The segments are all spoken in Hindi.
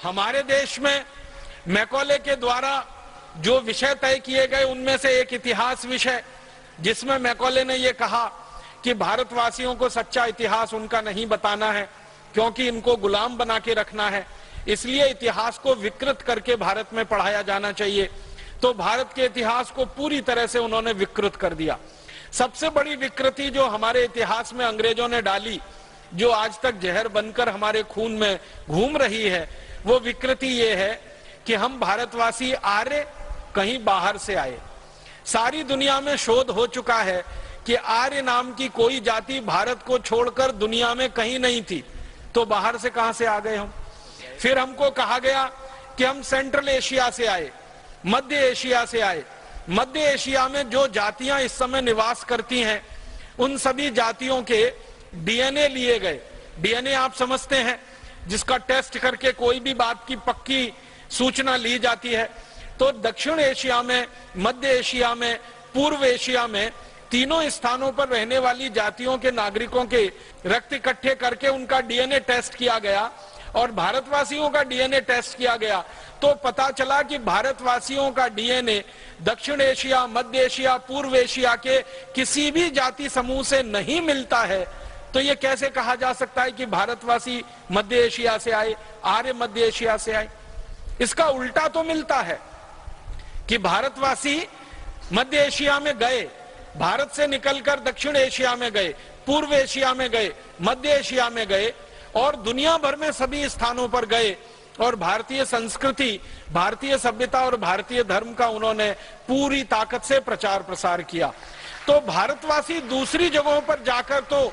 हमारे देश में मैकॉले के द्वारा जो विषय तय किए गए उनमें से एक इतिहास विषय, जिसमें मैकॉले ने यह कहा कि भारतवासियों को सच्चा इतिहास उनका नहीं बताना है क्योंकि इनको गुलाम बना के रखना है, इसलिए इतिहास को विकृत करके भारत में पढ़ाया जाना चाहिए। तो भारत के इतिहास को पूरी तरह से उन्होंने विकृत कर दिया। सबसे बड़ी विकृति जो हमारे इतिहास में अंग्रेजों ने डाली, जो आज तक जहर बनकर हमारे खून में घूम रही है, वो विकृति ये है कि हम भारतवासी आर्य कहीं बाहर से आए। सारी दुनिया में शोध हो चुका है कि आर्य नाम की कोई जाति भारत को छोड़कर दुनिया में कहीं नहीं थी, तो बाहर से कहां से आ गए हम। फिर हमको कहा गया कि हम सेंट्रल एशिया से आए, मध्य एशिया से आए। मध्य एशिया में जो जातियां इस समय निवास करती हैं, उन सभी जातियों के डीएनए लिए गए। डीएनए आप समझते हैं, जिसका टेस्ट करके कोई भी बात की पक्की सूचना ली जाती है। तो दक्षिण एशिया में, मध्य एशिया में, पूर्व एशिया में, तीनों स्थानों पर रहने वाली जातियों के नागरिकों के रक्त इकट्ठे करके उनका डीएनए टेस्ट किया गया और भारतवासियों का डीएनए टेस्ट किया गया। तो पता चला कि भारतवासियों का डीएनए दक्षिण एशिया, मध्य एशिया, पूर्व एशिया के किसी भी जाति समूह से नहीं मिलता है। तो ये कैसे कहा जा सकता है कि भारतवासी मध्य एशिया से आए, आर्य मध्य एशिया से आए। इसका उल्टा तो मिलता है कि भारतवासी मध्य एशिया में गए, भारत से निकलकर दक्षिण एशिया में गए, पूर्व एशिया में गए, मध्य एशिया में गए और दुनिया भर में सभी स्थानों पर गए और भारतीय संस्कृति, भारतीय सभ्यता और भारतीय धर्म का उन्होंने पूरी ताकत से प्रचार प्रसार किया। तो भारतवासी दूसरी जगहों पर जाकर तो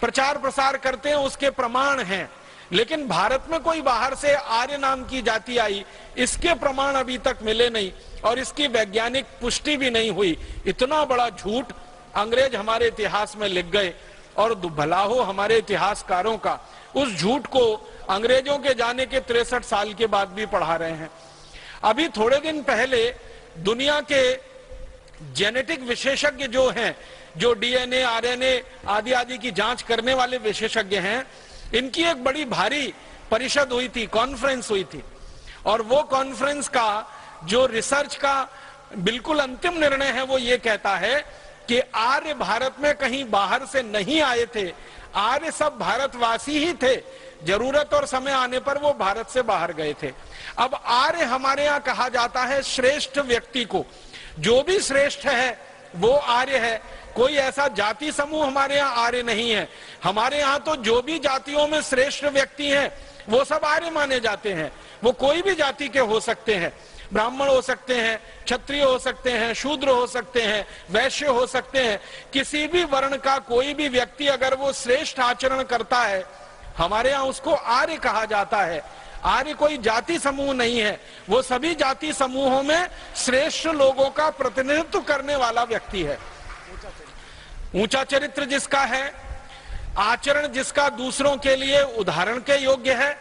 प्रचार प्रसार करते हैं, उसके प्रमाण हैं, लेकिन भारत में कोई बाहर से आर्य नाम की जाति आई, इसके प्रमाण अभी तक मिले नहीं और इसकी वैज्ञानिक पुष्टि भी नहीं हुई। इतना बड़ा झूठ अंग्रेज हमारे इतिहास में लिख गए और भला हो हमारे इतिहासकारों का, उस झूठ को अंग्रेजों के जाने के 63 साल के बाद भी पढ़ा रहे हैं। अभी थोड़े दिन पहले दुनिया के जेनेटिक विशेषज्ञ जो हैं, जो डीएनए, आरएनए आदि आदि की जांच करने वाले विशेषज्ञ हैं, इनकी एक बड़ी भारी परिषद हुई थी, कॉन्फ्रेंस हुई थी और वो कॉन्फ्रेंस का जो रिसर्च का बिल्कुल अंतिम निर्णय है वो ये कहता है कि आर्य भारत में कहीं बाहर से नहीं आए थे, आर्य सब भारतवासी ही थे, जरूरत और समय आने पर वो भारत से बाहर गए थे। अब आर्य हमारे यहाँ कहा जाता है श्रेष्ठ व्यक्ति को, जो भी श्रेष्ठ है वो आर्य है। कोई ऐसा जाति समूह हमारे यहाँ आर्य नहीं है। हमारे यहाँ तो जो भी जातियों में श्रेष्ठ व्यक्ति हैं वो सब आर्य माने जाते हैं। वो कोई भी जाति के हो सकते हैं, ब्राह्मण हो सकते हैं, क्षत्रिय हो सकते हैं, शूद्र हो सकते हैं, वैश्य हो सकते हैं। किसी भी वर्ण का कोई भी व्यक्ति अगर वो श्रेष्ठ आचरण करता है, हमारे यहाँ उसको आर्य कहा जाता है। आर्य कोई जाति समूह नहीं है, वो सभी जाति समूहों में श्रेष्ठ लोगों का प्रतिनिधित्व करने वाला व्यक्ति है। ऊंचा चरित्र जिसका है, आचरण जिसका दूसरों के लिए उदाहरण के योग्य है,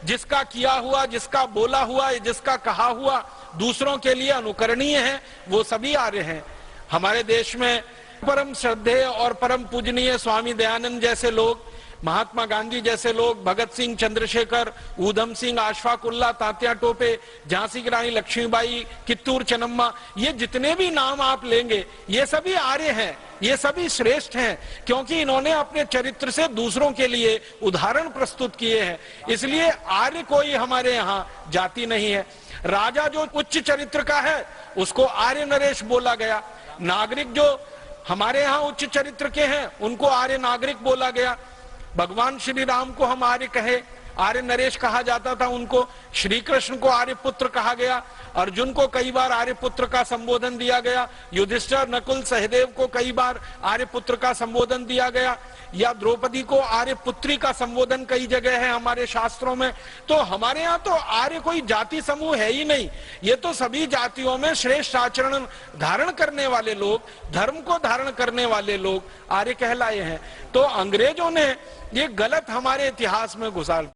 जिसका किया हुआ, जिसका बोला हुआ, जिसका कहा हुआ दूसरों के लिए अनुकरणीय है, वो सभी आर्य हैं। हमारे देश में परम श्रद्धेय और परम पूजनीय स्वामी दयानंद जैसे लोग, महात्मा गांधी जैसे लोग, भगत सिंह, चंद्रशेखर, ऊधम सिंह, अशफाक उल्लाह, तात्या टोपे, झांसी की रानी लक्ष्मीबाई, कित्तूर चन्नम्मा, ये जितने भी नाम आप लेंगे ये सभी आर्य हैं, ये सभी श्रेष्ठ हैं, क्योंकि इन्होंने अपने चरित्र से दूसरों के लिए उदाहरण प्रस्तुत किए हैं। इसलिए आर्य कोई हमारे यहाँ जाति नहीं है। राजा जो उच्च चरित्र का है उसको आर्य नरेश बोला गया, नागरिक जो हमारे यहाँ उच्च चरित्र के हैं उनको आर्य नागरिक बोला गया। भगवान श्री राम को हम आर्य कहे, आर्य नरेश कहा जाता था उनको। श्री कृष्ण को आर्य पुत्र कहा गया, अर्जुन को कई बार आर्य पुत्र का संबोधन दिया गया, युधिष्ठिर, नकुल, सहदेव को कई बार आर्य पुत्र का संबोधन दिया गया, या द्रौपदी को आर्य पुत्री का संबोधन कई जगह है हमारे शास्त्रों में। तो हमारे यहाँ तो आर्य कोई जाति समूह है ही नहीं, ये तो सभी जातियों में श्रेष्ठ आचरण धारण करने वाले लोग, धर्म को धारण करने वाले लोग आर्य कहलाए हैं। तो अंग्रेजों ने ये गलत हमारे इतिहास में घुसा